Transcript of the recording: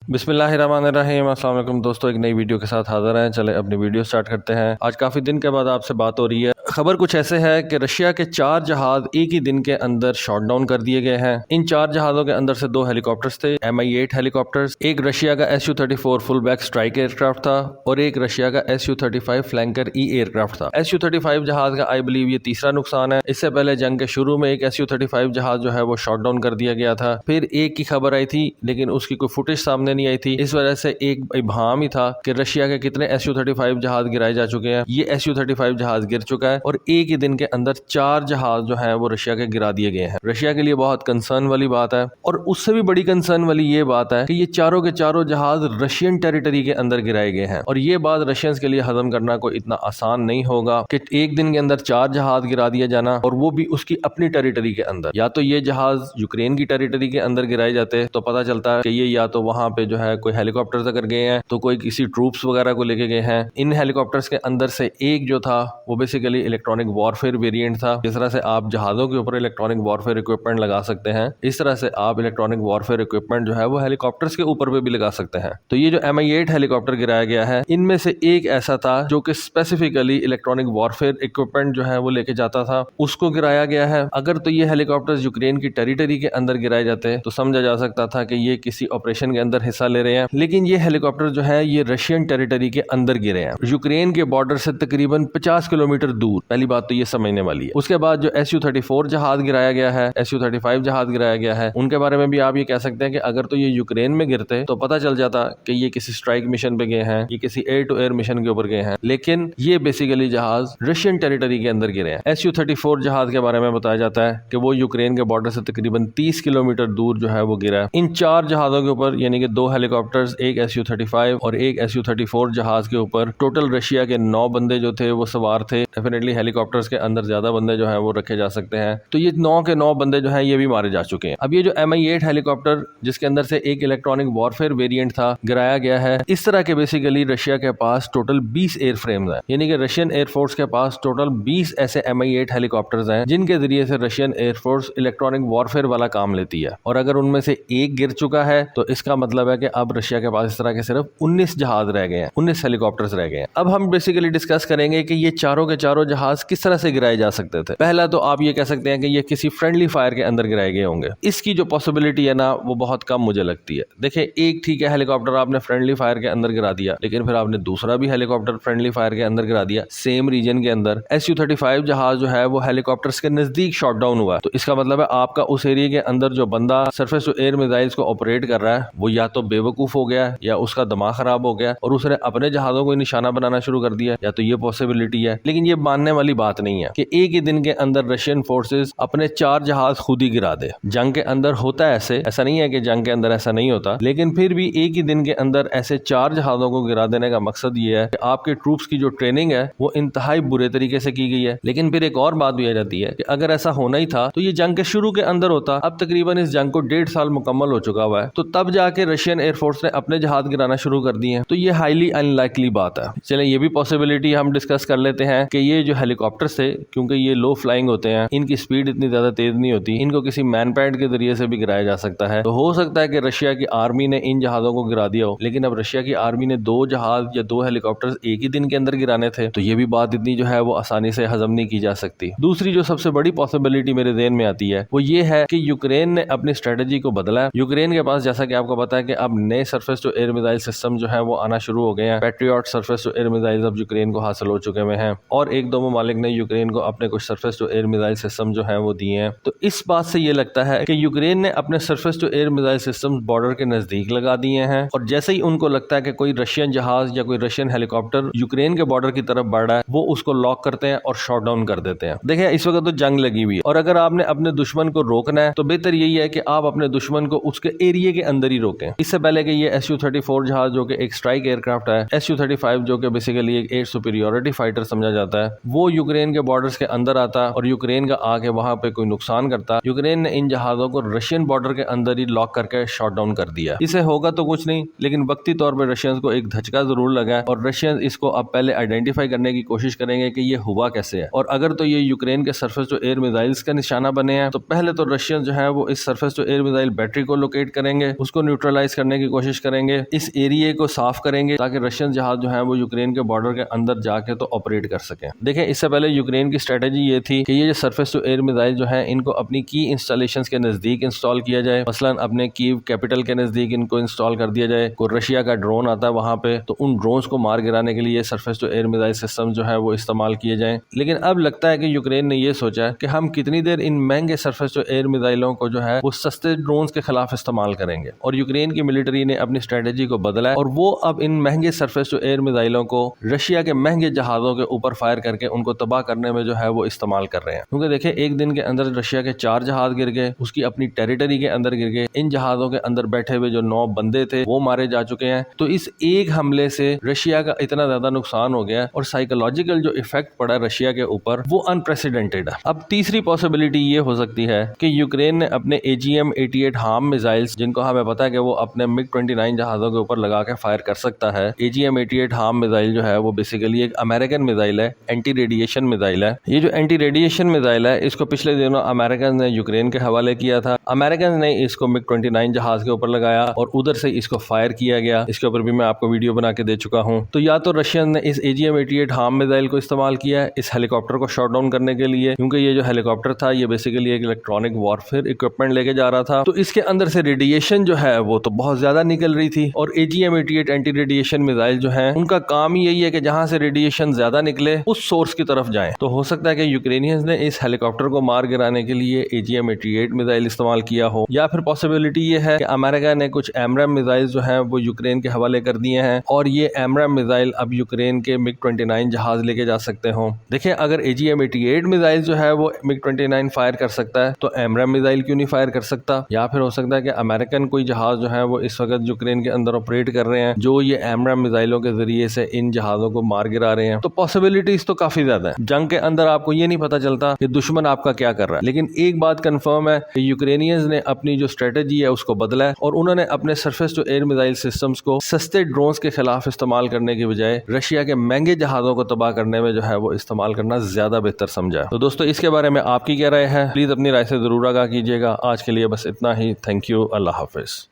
बिस्मिल्लाहिर्रहमानिर्रहीम। अस्सलाम वालेकुम दोस्तों, एक नई वीडियो के साथ हाजिर हैं। चले अपनी वीडियो स्टार्ट करते हैं। आज काफ़ी दिन के बाद आपसे बात हो रही है। खबर कुछ ऐसे है कि रशिया के 4 जहाज एक ही दिन के अंदर शॉट डाउन कर दिए गए हैं। इन 4 जहाज़ों के अंदर से 2 हेलीकॉप्टर्स थे, MI-8 हेलीकॉप्टर्स, एक रशिया का Su-34 full back strike aircraft था और एक रशिया का Su-35 फ्लैंकर ई एयरक्राफ्ट था। Su-35 जहाज का आई बिलीव ये तीसरा नुकसान है। इससे पहले जंग के शुरू में एक Su-35 जहाज जो है वो शॉट डाउन कर दिया गया था। फिर एक की खबर आई थी लेकिन उसकी कोई फुटेज सामने नहीं आई थी। इस वजह से एक इबहाम ही था कि रशिया के कितने Su-35 जहाज गिराए जा चुके हैं। ये Su-35 जहाज गिर चुका है और एक ही दिन के अंदर 4 जहाज जो हैं वो रशिया के गिरा दिए गए हैं। रशिया के लिए बहुत कंसर्न वाली बात है और उससे भी बड़ी कंसर्न वाली ये बात है कि ये चारों के चारों जहाज रशियन टेरिटरी के अंदर गिराए गए हैं और ये बात रशियंस के लिए हजम करना कोई इतना आसान नहीं होगा कि एक दिन के अंदर 4 जहाज गिरा दिया जाना, और वो भी उसकी अपनी टेरिटरी के अंदर। या तो ये जहाज यूक्रेन की टेरिटरी के अंदर गिराए जाते तो पता चलता है कि ये या तो वहां पे जो है कोई हेलीकॉप्टर्स अगर गए हैं तो कोई किसी ट्रूप्स वगैरह को लेके गए हैं। इन हेलीकॉप्टर्स के अंदर से एक जो था वो बेसिकली इलेक्ट्रॉनिक वॉरफेयर वेरिएंट था। जिस तरह से आप जहाजों के ऊपर इलेक्ट्रॉनिक वॉरफेयर इक्विपमेंट लगा सकते हैं, इस तरह से आप इलेक्ट्रॉनिक वॉरफेयर इक्विपमेंट जो है वो हेलीकॉप्टर्स के ऊपर पे भी लगा सकते हैं। तो ये जो MI-8 हेलीकॉप्टर गिराया गया है, इनमें से एक ऐसा था जो कि स्पेसिफिकली इलेक्ट्रॉनिक वॉरफेयर इक्विपमेंट जो है वो लेके जाता था, उसको गिराया गया है। अगर तो ये हेलीकॉप्टर्स यूक्रेन की टेरिटरी के अंदर गिराए जाते तो समझा जा सकता था कि ये किसी ऑपरेशन के अंदर हिस्सा ले रहे हैं, लेकिन ये हेलीकॉप्टर जो है ये रशियन टेरिटरी के अंदर गिरे हैं, यूक्रेन के बॉर्डर से तकरीबन 50 किलोमीटर दूर। पहली बात तो ये समझने वाली है। उसके बाद जो Su-34 जहाज गिराया गया है, Su-35 जहाज गिराया गया है, उनके बारे में भी आप ये कह सकते हैं कि अगर तो ये यूक्रेन में गिरते तो पता चल जाता कि ये किसी स्ट्राइक मिशन पे गए हैं, ये किसी एयर टू एयर मिशन के ऊपर गए हैं, लेकिन ये बेसिकली जहाज रशियन टेरिटरी के अंदर गिरे हैं। Su-34 जहाज के बारे में बताया जाता है कि वो यूक्रेन के बॉर्डर से तकरीबन 30 किलोमीटर दूर जो है वो गिरा है। इन 4 जहाजों के ऊपर यानी कि 2 हेलीकॉप्टर्स, एक Su-35 और एक Su-34 जहाज के ऊपर टोटल रशिया के 9 बंदे जो थे वो सवार थे। डेफिनेटली हेलीकॉप्टर्स के अंदर ज्यादा बंदे जो है वो रखे जा सकते हैं, तो ये 9 के 9 बंदे जो है ये भी मारे जा चुके हैं। अब ये जो MI-8 हेलीकॉप्टर जिसके अंदर से एक इलेक्ट्रॉनिक वॉरफेयर वेरिएंट था गिराया गया है, इस तरह के बेसिकली रशिया के पास टोटल 20 एयरफ्रेम्स हैं, यानी कि रशियन एयरफोर्स के पास टोटल 20 ऐसे MI-8 हेलीकॉप्टर्स हैं जिनके जरिए से रशियन एयरफोर्स इलेक्ट्रॉनिक वॉरफेयर वाला काम लेती है। और अगर उनमें से एक गिर चुका है तो इसका मतलब है कि अब रशिया के पास इस तरह के सिर्फ 19 जहाज रह गए हैं, 19 हेलीकॉप्टर्स रह गए हैं। अब हम बेसिकली डिस्कस करेंगे कि ये चारों के चारों जहाज किस तरह से गिराए जा सकते थे। पहला तो आप ये कह सकते हैं कि ये किसी फ्रेंडली फायर के अंदर गिराए गए होंगे। इसकी जो पॉसिबिलिटी है ना वो बहुत कम मुझे लगती है। देखिए, एक ठीक है हेलीकॉप्टर आपने फ्रेंडली फायर के अंदर गिरा दिया, लेकिन फिर आपने दूसरा भी हेलीकॉप्टर फ्रेंडली फायर के अंदर गिरा दिया सेम रीजन के अंदर। Su-35 जहाज जो है वो हेलीकॉप्टर्स के नजदीक शॉट डाउन हुआ, तो इसका मतलब है आपका उस एरिया के अंदर जो बंदा सरफेस टू एयर मिसाइल्स को ऑपरेट कर रहा है वो या तो बेवकूफ हो गया या उसका दिमाग खराब हो गया और उसने अपने जहाजों को निशाना बनाना शुरू कर दिया, या तो ये पॉसिबिलिटी है। लेकिन ये मानने वाली बात नहीं है कि एक ही दिन के अंदर रशियन फोर्सेस अपने 4 जहाज खुद ही गिरा दे। जंग के अंदर होता है ऐसा नहीं है कि जंग के अंदर ऐसा नहीं होता, लेकिन फिर भी एक ही दिन के अंदर ऐसे 4 जहाजों को गिरा देने का मकसद ये है कि आपके ट्रूप्स की जो ट्रेनिंग है वो इंतहाई बुरे तरीके से की गई है। लेकिन फिर एक और बात भी आ जाती है कि अगर ऐसा होना ही था तो ये जंग के शुरू के अंदर होता। अब तकरीबन इस जंग को 1.5 साल मुकम्मल हो चुका हुआ है, तो तब जाके रशियन एयरफोर्स ने अपने जहाज गिराना शुरू कर दिए हैं, तो ये हाईली अनलाइकली बात है। चलें ये भी पॉसिबिलिटी हम डिस्कस कर लेते हैं कि ये जो हेलीकॉप्टर्स थे, क्योंकि ये लो फ्लाइंग होते हैं, इनकी स्पीड इतनी ज्यादा तेज नहीं होती, इनको किसी मैन पैड के जरिए से भी गिराया जा सकता है। तो हो सकता है कि रशिया की आर्मी ने इन जहाजों को गिरा दिया हो, लेकिन अब रशिया की आर्मी ने 2 जहाज या 2 हेलीकॉप्टर्स एक ही दिन के अंदर गिराने थे, तो ये भी बात इतनी जो है वो आसानी से हजम नहीं की जा सकती। दूसरी जो सबसे बड़ी पॉसिबिलिटी मेरे ज़हन में आती है वो ये है कि यूक्रेन ने अपनी स्ट्रेटेजी को बदला है। यूक्रेन के पास जैसा कि आपको पता है कि अब नए surface to air missile system जो है वो आना शुरू हो गए हैं। Patriot surface to air missile अब यूक्रेन को हासिल हो चुके हुए हैं और 1-2 ममालिक ने यूक्रेन को अपने कुछ surface to air missile system जो है वो दिए हैं। तो इस बात से ये लगता है कि यूक्रेन ने अपने surface to air missile system border के नजदीक लगा दिए हैं और जैसे ही उनको लगता है कि कोई रशियन जहाज या कोई रशियन हेलीकॉप्टर यूक्रेन के बॉर्डर की तरफ बढ़ रहा है, वो उसको लॉक करते हैं और शॉट डाउन कर देते हैं। देखिए, इस वक्त तो जंग लगी हुई है और अगर आपने अपने दुश्मन को रोकना है तो बेहतर यही है कि आप अपने दुश्मन को उसके एरिया के अंदर ही रोकें। इससे पहले कि ये Su-34 जहाज जो कि एक स्ट्राइक एयरक्राफ्ट है, Su-35 जो कि बेसिकली एक एयर सुपीरियोरिटी फाइटर समझा जाता है, वो यूक्रेन के बॉर्डर्स के अंदर आता और यूक्रेन का आके वहां पे कोई नुकसान करता। यूक्रेन ने इन जहाजों को रशियन बॉर्डर के अंदर ही लॉक करके शॉट डाउन कर दिया। इसे होगा तो कुछ नहीं, लेकिन वक्ती तौर पर रशियंस को एक धचका जरूर लगा और रशियंस इसको अब पहले आइडेंटिफाई करने की कोशिश करेंगे कि ये हुआ कैसे है, और अगर तो ये यूक्रेन के सरफेस टू एयर मिसाइल्स का निशाना बने हैं तो पहले तो रशियन जो है वो इस surface to air missile battery को लोकेट करेंगे, उसको न्यूट्रलाइज करने की कोशिश करेंगे, इस एरिया को साफ करेंगे ताकि रशियन जहाज जो है वो यूक्रेन के बॉर्डर के अंदर जाके तो ऑपरेट कर सकें। देखें, इससे पहले यूक्रेन की स्ट्रेटेजी ये थी कि ये जो सरफेस टू एयर मिसाइल जो है इनको अपनी की इंस्टॉलेशंस के नजदीक इंस्टॉल किया जाए। मसलन अपने कीव कैपिटल के नजदीक इनको इंस्टॉल कर दिया जाए। कोई रशिया का ड्रोन आता है वहां पे, तो उन ड्रोन्स को मार गिराने के लिए surface to air missile system जो है वो इस्तेमाल किए जाएं। लेकिन अब लगता है कि यूक्रेन ने ये सोचा कि हम कितनी देर इन महंगे सरफेस टू एयर मिसाइलों को जो है वो सस्ते ड्रोन्स के खिलाफ इस्तेमाल करेंगे, और यूक्रेन की मिलिट्री ने अपनी स्ट्रेटेजी को बदला है और वो अब इन महंगे सरफेस टू एयर मिसाइलों को रशिया के महंगे जहाजों के ऊपर फायर करके उनको तबाह करने में जो है वो इस्तेमाल कर रहे हैं। क्योंकि देखिए, एक दिन के अंदर रशिया के 4 जहाज गिर गए, उसकी अपनी टेरिटरी के अंदर गिर गए। इन जहाजों के अंदर बैठे हुए जो 9 बंदे थे वो मारे जा चुके हैं। तो इस एक हमले से रशिया का इतना ज्यादा नुकसान हो गया और साइकोलॉजिकल जो इफेक्ट पड़ा रशिया के ऊपर वो अनप्रेसिडेंटेड है। अब तीसरी पॉसिबिलिटी ये हो सकती है कि यूक्रेन ने अपने AGM-88 हार्म मिसाइल्स, जिनको हमें पता है कि वो अपने MiG-29 जहाजों के ऊपर लगा के फायर कर सकता है। AGM-88 हार्म मिसाइल जो है वो बेसिकली एक अमेरिकन मिसाइल है, एंटी रेडिएशन मिसाइल है। ये जो एंटी रेडिएशन मिसाइल है इसको पिछले दिनों अमेरिकन ने यूक्रेन के हवाले किया था। अमेरिकन ने इसको MiG-29 जहाज के ऊपर लगाया और उधर से इसको फायर किया गया। इसके ऊपर भी मैं आपको वीडियो बना के दे चुका हूं। तो या तो रशियन ने इस AGM-88 हार्म मिसाइल को इस्तेमाल किया है इस हेलीकॉप्टर को शॉट डाउन करने के लिए, क्योंकि ये जो हेलीकॉप्टर था ये बेसिकली एक इलेक्ट्रॉनिक वॉरफेयर इक्विपमेंट लेके जा रहा था। तो इसके अंदर से रेडिएशन जो है वो तो बहुत ज्यादा निकल रही थी, और AGM-88 एंटी रेडिएशन मिसाइल जो है उनका काम ही यही है कि जहां से रेडिएशन ज्यादा निकले उस सोर्स की तरफ जाएं। तो हो सकता है कि यूक्रेनियंस ने इस हेलीकॉप्टर को मार गिराने के लिए AGM-88 मिसाइल इस्तेमाल किया हो, या फिर पॉसिबिलिटी ये है कि अमेरिका ने कुछ AMRAAM मिसाइल जो है वो यूक्रेन के हवाले कर दिए हैं और ये AMRAAM मिसाइल अब यूक्रेन के MiG-29 जहाज लेके जा सकते हो। देखिए, अगर AGM-88 मिसाइल जो है वो MiG-29 फायर कर सकता है तो AMRAAM मिसाइल क्यों नहीं फायर कर सकता? या फिर हो सकता है कि अमेरिकन कोई जहाज जो है वो इस वक्त यूक्रेन के अंदर ऑपरेट कर रहे हैं जो ये AMRAAM मिसाइलों के जरिए से इन जहाजों को मार गिरा रहे हैं। तो पॉसिबिलिटीज तो काफी ज्यादा है। जंग के अंदर आपको ये नहीं पता चलता कि दुश्मन आपका क्या कर रहा है, लेकिन एक बात कंफर्म है कि यूक्रेनियंस ने अपनी जो स्ट्रेटेजी है उसको बदला है और उन्होंने अपने surface to air missile systems को सस्ते ड्रोन्स के खिलाफ इस्तेमाल करने की बजाय रशिया के महंगे जहाजों को तबाह करने में जो है वो इस्तेमाल करना ज्यादा बेहतर समझा। तो दोस्तों, इसके बारे में आपकी क्या राय है? प्लीज अपनी राय से जरूर आगाह कीजिएगा। आज के लिए बस इतना ही। Thank you. Allah Hafiz.